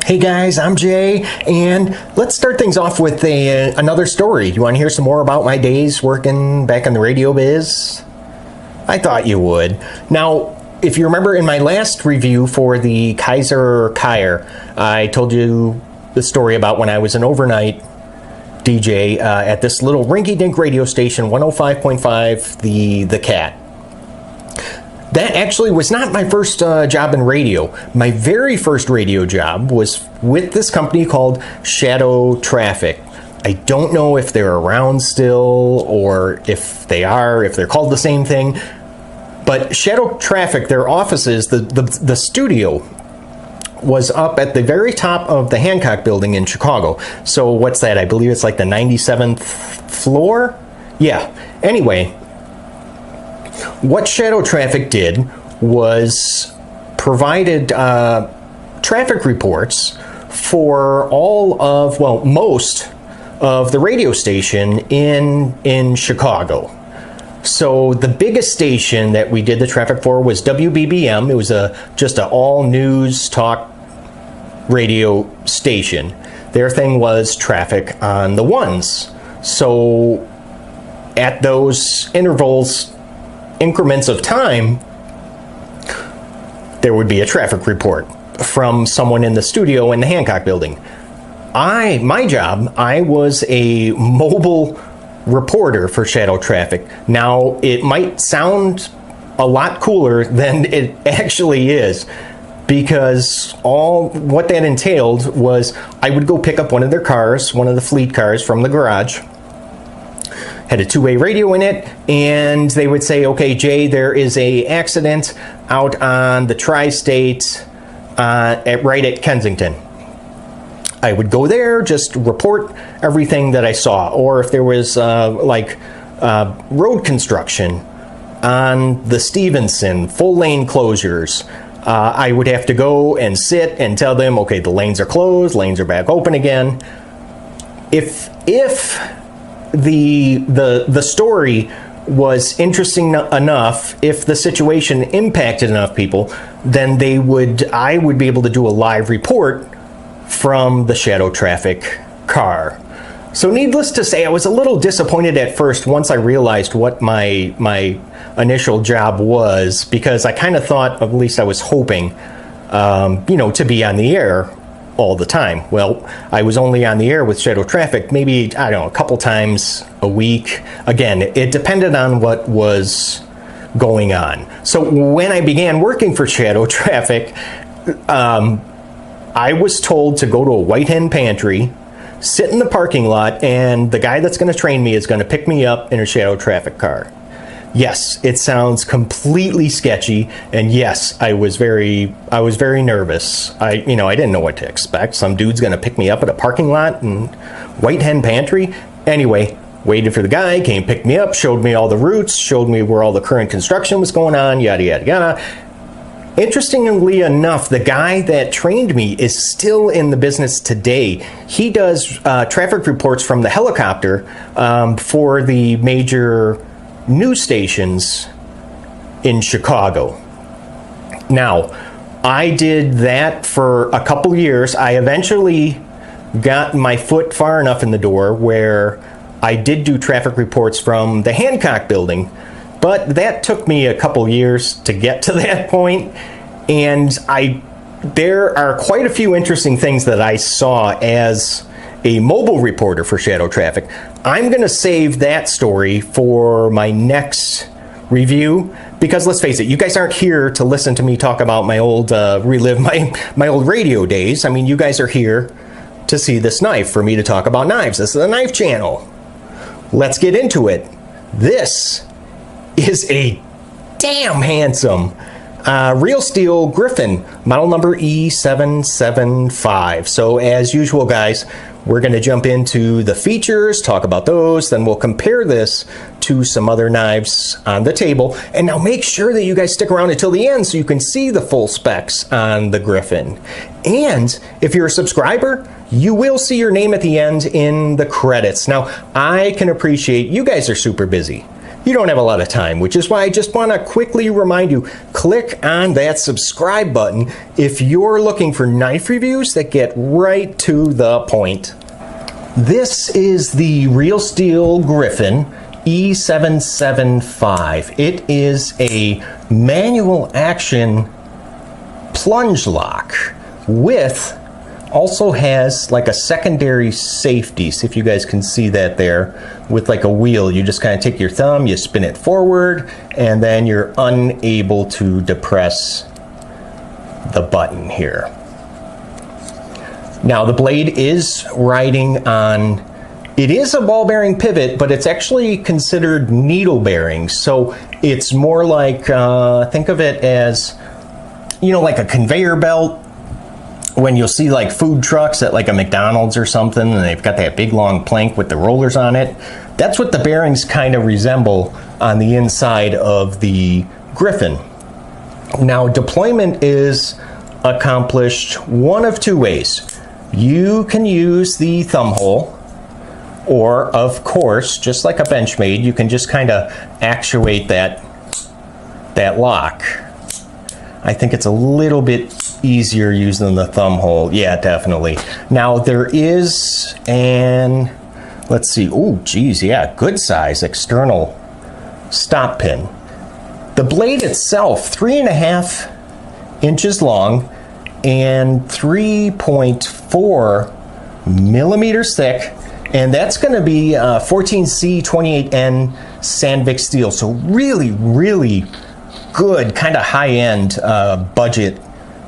Hey guys, I'm Jay, and let's start things off with another story. You want to hear some more about my days working back in the radio biz? I thought you would. Now, if you remember in my last review for the Kaiser Kyer, I told you the story about when I was an overnight DJ at this little rinky-dink radio station, 105.5, the Cat. That actually was not my first job in radio. My very first radio job was with this company called Shadow Traffic. I don't know if they're around still or if they're called the same thing. But Shadow Traffic, their offices, the studio was up at the very top of the Hancock building in Chicago. So what's that? I believe it's like the 97th floor? Yeah. Anyway, what Shadow Traffic did was provided traffic reports for most of the radio station in Chicago. So the biggest station that we did the traffic for was WBBM. It was just an all news talk radio station. Their thing was traffic on the ones. So at those increments of time, there would be a traffic report from someone in the studio in the Hancock building. My job, I was a mobile reporter for Shadow Traffic. Now, it might sound a lot cooler than it actually is, because all what that entailed was I would go pick up one of their cars, one of the fleet cars from the garage, had a two-way radio in it, and they would say, okay, Jay, there is a accident out on the tri-state right at Kensington. I would go there, just report everything that I saw, or if there was road construction on the Stevenson, full lane closures, I would have to go and sit and tell them, okay, the lanes are closed, lanes are back open again. If the story was interesting enough, if the situation impacted enough people, then I would be able to do a live report from the Shadow Traffic car. So needless to say, I was a little disappointed at first once I realized what my initial job was, because I kind of thought, at least I was hoping, to be on the air all the time. Well, I was only on the air with Shadow Traffic maybe, I don't know, a couple times a week. Again, it depended on what was going on. So when I began working for Shadow Traffic, I was told to go to a White Hen Pantry, sit in the parking lot, and the guy that's going to train me is going to pick me up in a Shadow Traffic car. Yes, it sounds completely sketchy, and yes, I was very nervous. I didn't know what to expect. Some dude's going to pick me up at a parking lot and White Hen Pantry. Anyway, waited for the guy, came pick me up, showed me all the routes, showed me where all the current construction was going on, yada yada yada. Interestingly enough, the guy that trained me is still in the business today. He does traffic reports from the helicopter for the major news stations in Chicago. Now, I did that for a couple years. I eventually got my foot far enough in the door where I did do traffic reports from the Hancock building, but that took me a couple years to get to that point, and there are quite a few interesting things that I saw as a mobile reporter for Shadow Traffic. I'm going to save that story for my next review, because let's face it, you guys aren't here to listen to me talk about my old, relive my old radio days. I mean, you guys are here to see this knife, for me to talk about knives. This is a knife channel. Let's get into it. This is a damn handsome Real Steel Griffin, model number E775. So as usual, guys, we're going to jump into the features, talk about those, then we'll compare this to some other knives on the table. And now make sure that you guys stick around until the end so you can see the full specs on the Griffin. And if you're a subscriber, you will see your name at the end in the credits. Now, I can appreciate you guys are super busy. you don't have a lot of time, which is why I just want to quickly remind you, click on that subscribe button if you're looking for knife reviews that get right to the point. This is the Real Steel Griffin E775. It is a manual action plunge lock with also has like a secondary safety. See if you guys can see that there with like a wheel. You just kind of take your thumb, you spin it forward, and then you're unable to depress the button here. Now the blade is riding on, it is a ball bearing pivot, but it's actually considered needle bearing. So it's more like, think of it as, you know, like a conveyor belt. When you'll see like food trucks at like a McDonald's or something, and they've got that big long plank with the rollers on it. That's what the bearings kind of resemble on the inside of the Griffin. Now deployment is accomplished one of two ways. You can use the thumb hole, or of course, just like a Benchmade, you can just kind of actuate that lock. I think it's a little bit easier using the thumb hole. Yeah, definitely. Now there is an, let's see, oh geez, yeah, good size external stop pin. The blade itself, 3.5 inches long and 3.4 millimeters thick, and that's going to be 14C28N Sandviik steel. So really, really good, kind of high-end budget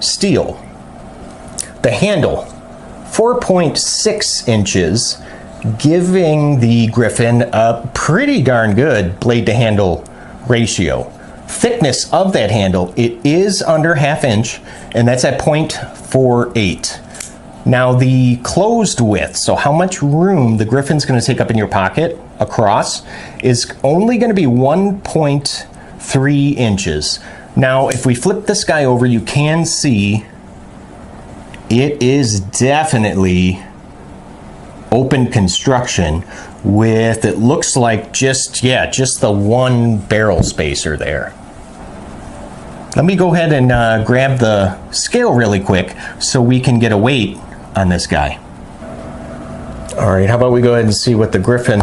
steel. The handle, 4.6 inches, giving the Griffin a pretty darn good blade to handle ratio. Thickness of that handle, it is under 1/2 inch, and that's at 0.48. Now the closed width, so how much room the Griffin's going to take up in your pocket across, is only going to be 1.3 inches. Now if we flip this guy over, you can see it is definitely open construction with, it looks like just the one barrel spacer there. Let me go ahead and grab the scale really quick so we can get a weight on this guy. All right, how about we go ahead and see what the Griffin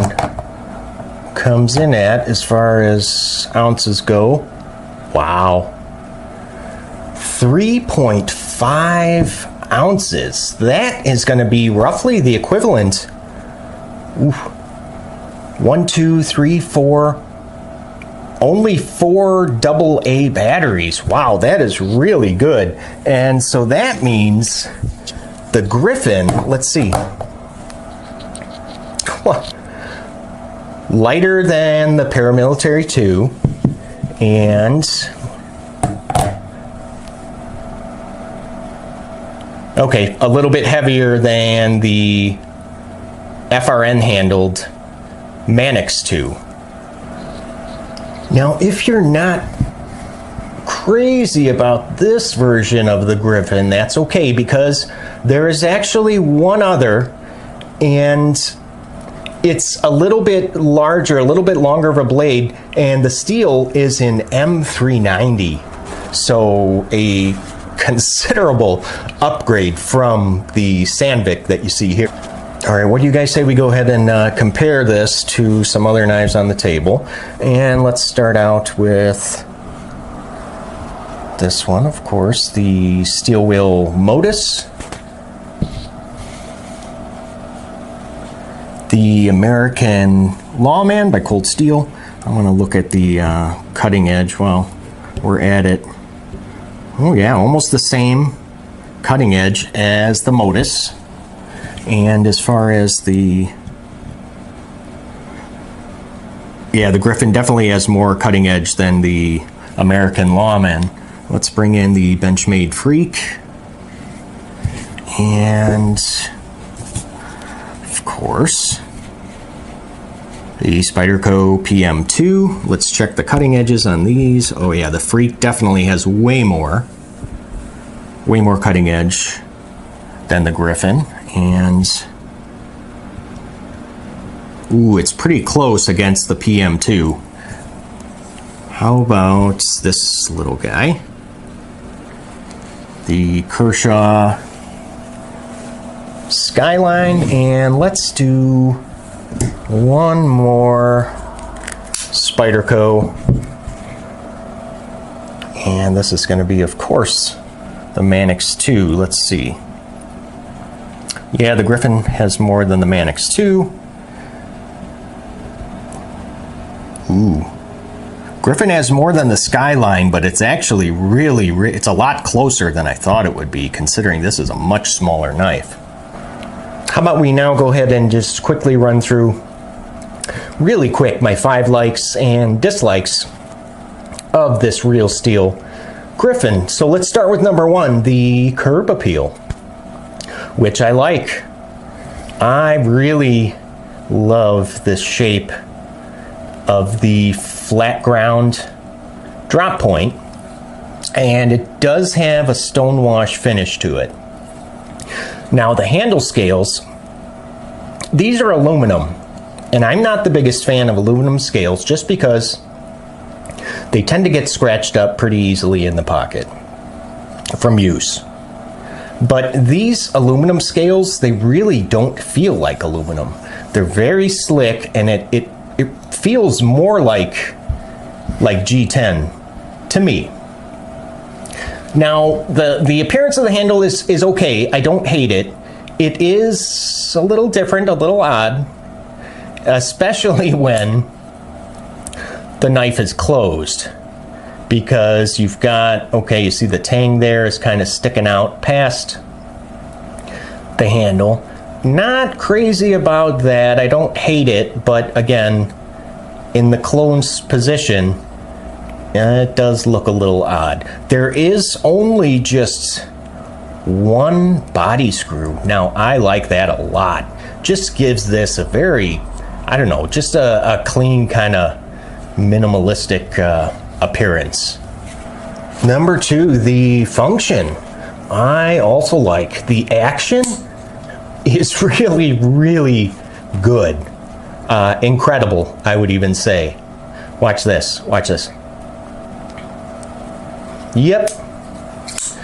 comes in at as far as ounces go. Wow, 3.5 ounces. That is going to be roughly the equivalent. Oof. 1, 2, 3, 4. Only 4 AA batteries. Wow, that is really good. And so that means the Griffin, let's see, lighter than the Paramilitary 2, and okay, a little bit heavier than the FRN handled Mannix 2. Now, if you're not crazy about this version of the Griffin, that's okay, because there is actually one other, and it's a little bit larger, a little bit longer of a blade, and the steel is in M390. So a considerable upgrade from the Sandviik that you see here. All right, what do you guys say we go ahead and compare this to some other knives on the table? And let's start out with this one, of course, the Steel Wheel Modus. The American Lawman by Cold Steel. I want to look at the cutting edge while we're at it. Oh yeah, almost the same cutting edge as the Modus. And as far as the Griffin definitely has more cutting edge than the American Lawman. Let's bring in the Benchmade Freak. And of course, the Spyderco PM2. Let's check the cutting edges on these. Oh yeah, the Freak definitely has way more cutting edge than the Griffin. And ooh, it's pretty close against the PM2. How about this little guy? The Kershaw Skyline, and let's do one more Spyderco. And this is going to be, of course, the Mannix 2. Let's see. Yeah, the Griffin has more than the Mannix 2. Ooh. Griffin has more than the Skyline, but it's actually it's a lot closer than I thought it would be, considering this is a much smaller knife. How about we now go ahead and just quickly run through, really quick, my 5 likes and dislikes of this Real Steel Griffin. So let's start with number 1, the curb appeal, which I like. I really love this shape of the flat ground drop point, and it does have a stonewash finish to it. Now the handle scales, these are aluminum, and I'm not the biggest fan of aluminum scales just because they tend to get scratched up pretty easily in the pocket from use. But these aluminum scales, they really don't feel like aluminum. They're very slick, and it feels more like G10 to me. Now, the appearance of the handle is okay. I don't hate it. It is a little different, a little odd, especially when the knife is closed, because you've got, okay, you see the tang there is kind of sticking out past the handle. Not crazy about that. I don't hate it, but again, in the closed position, it does look a little odd. There is only just one body screw. Now, I like that a lot. Just gives this a very, I don't know, just a clean kind of minimalistic appearance. Number 2, the function. I also like. The action is really good. Incredible, I would even say. Watch this. Watch this. Yep.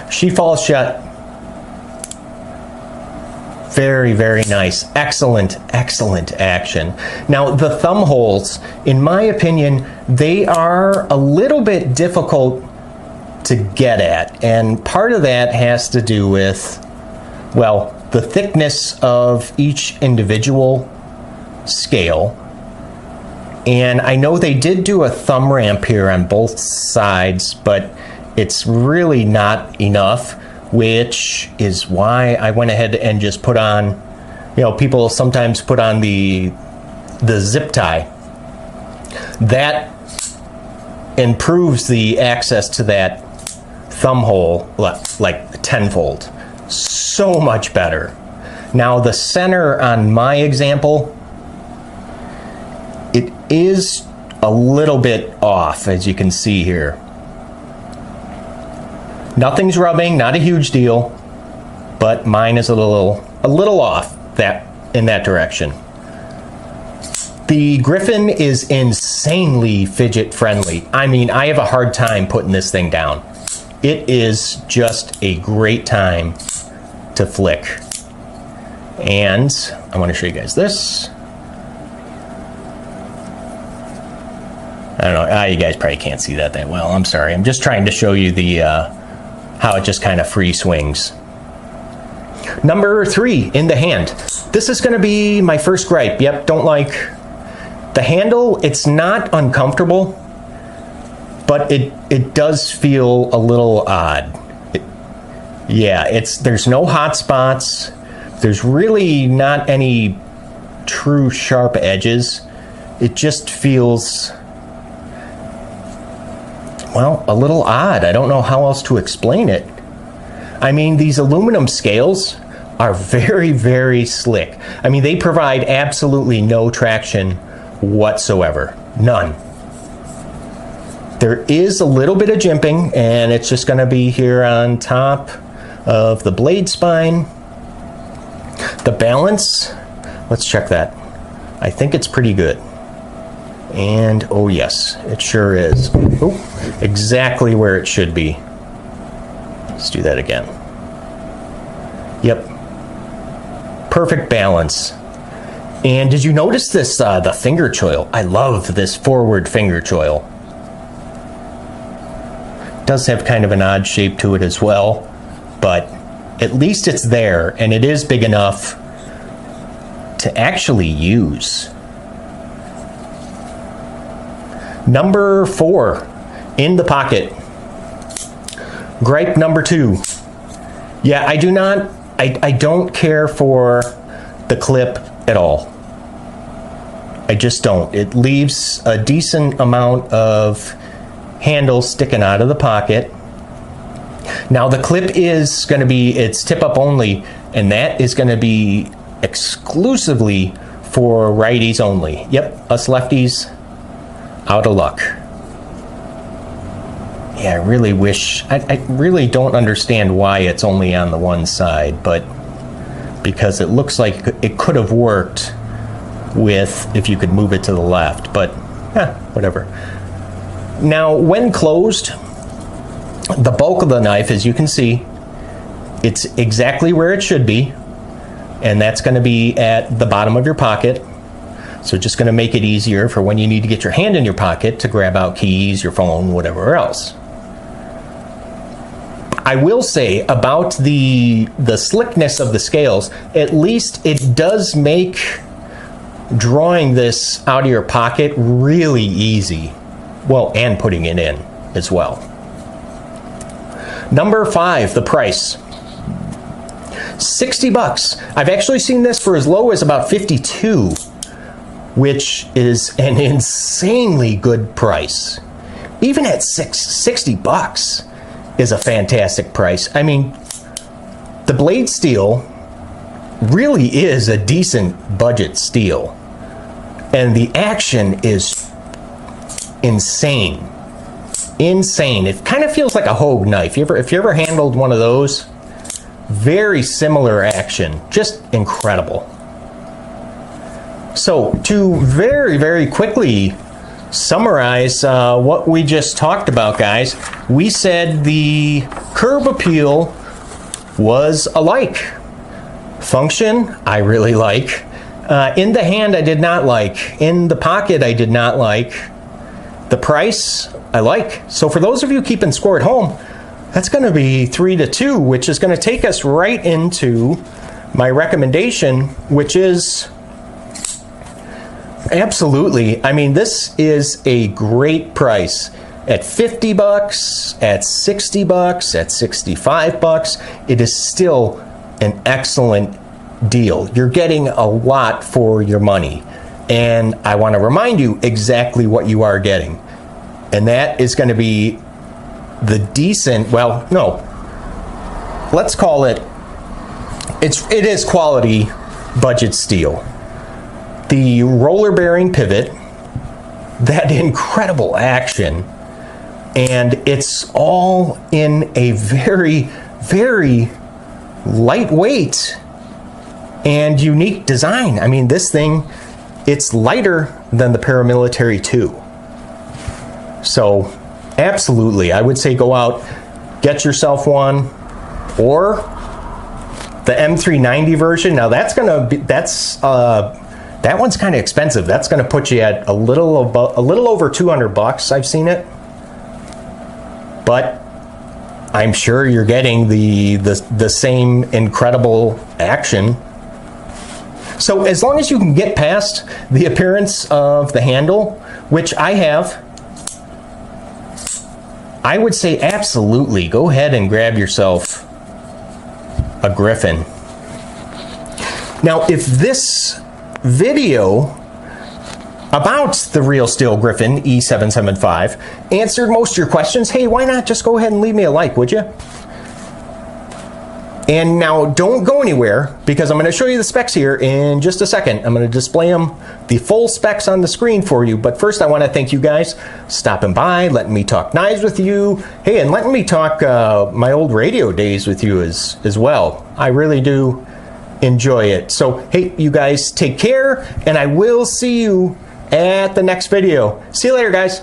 She falls shut. Very nice. Excellent action. Now, the thumb holes, in my opinion, they are a little bit difficult to get at. And part of that has to do with, well, the thickness of each individual scale. And I know they did do a thumb ramp here on both sides, but it's really not enough, which is why I went ahead and just put on, you know, people sometimes put on the zip tie. That improves the access to that thumb hole like tenfold. So much better. Now the center on my example, it is a little bit off, as you can see here. Nothing's rubbing, not a huge deal, but mine is a little off in that direction. The Griffin is insanely fidget friendly. I mean, I have a hard time putting this thing down. It is just a great time to flick. And I want to show you guys this. I don't know, you guys probably can't see that well. I'm sorry. I'm just trying to show you the how it just kind of free swings. Number 3, in the hand. This is going to be my first gripe. Yep, don't like the handle. It's not uncomfortable, but it does feel a little odd. There's no hot spots. There's really not any true sharp edges. It just feels, well, a little odd. I don't know how else to explain it. I mean, these aluminum scales are very slick. I mean, they provide absolutely no traction whatsoever. None. There is a little bit of jimping, and it's just going to be here on top of the blade spine. The balance, let's check that. I think it's pretty good. And oh yes, it sure is. Oh, exactly where it should be. Let's do that again. Yep. Perfect balance. And did you notice this, the finger choil? I love this forward finger choil. Does have kind of an odd shape to it as well, but at least it's there, and it is big enough to actually use. Number 4, in the pocket. Gripe number 2. Yeah, I don't care for the clip at all. I just don't. It leaves a decent amount of handle sticking out of the pocket. Now the clip is going to be, it's tip up only, and that is going to be exclusively for righties only. Yep, us lefties, out of luck. Yeah, I really wish, I really don't understand why it's only on the one side, but because it looks like it could have worked with, if you could move it to the left, but whatever. Now, when closed, the bulk of the knife, as you can see, it's exactly where it should be, and that's going to be at the bottom of your pocket. So just going to make it easier for when you need to get your hand in your pocket to grab out keys, your phone, whatever else. I will say about the slickness of the scales, at least it does make drawing this out of your pocket really easy. Well, and putting it in as well. Number 5, the price. 60 bucks. I've actually seen this for as low as about 52, which is an insanely good price. Even at 60 bucks is a fantastic price. I mean, the blade steel really is a decent budget steel, and the action is insane. Insane. It kind of feels like a Hogue knife. If you ever handled one of those, very similar action, just incredible. So to very, very quickly summarize what we just talked about, guys, we said the curb appeal was alike. Function, I really like. In the hand, I did not like. In the pocket, I did not like. The price, I like. So for those of you keeping score at home, that's going to be 3-2, which is going to take us right into my recommendation, which is absolutely, I mean, this is a great price. At 50 bucks, at 60 bucks, at 65 bucks, it is still an excellent deal. You're getting a lot for your money. And I want to remind you exactly what you are getting. And that is going to be the decent, well, no, let's call it, it is quality budget steel. The roller bearing pivot, that incredible action, and it's all in a very, very lightweight and unique design. I mean, this thing, it's lighter than the Paramilitary 2. So absolutely, I would say go out, get yourself one, or the M390 version. Now that's gonna be, that one's kind of expensive. That's gonna put you at a little over 200 bucks. I've seen it, but I'm sure you're getting the same incredible action. So as long as you can get past the appearance of the handle, which I have, I would say absolutely go ahead and grab yourself a Griffin. Now, if this video about the Real Steel Griffin E775 answered most of your questions, hey, why not just go ahead and leave me a like, would you? And now don't go anywhere, because I'm going to show you the specs here in just a second. I'm going to display them, the full specs on the screen for you. But first I want to thank you guys stopping by, letting me talk knives with you. Hey, and letting me talk my old radio days with you as well. I really do enjoy it. So, hey, you guys take care, and I will see you at the next video. See you later, guys.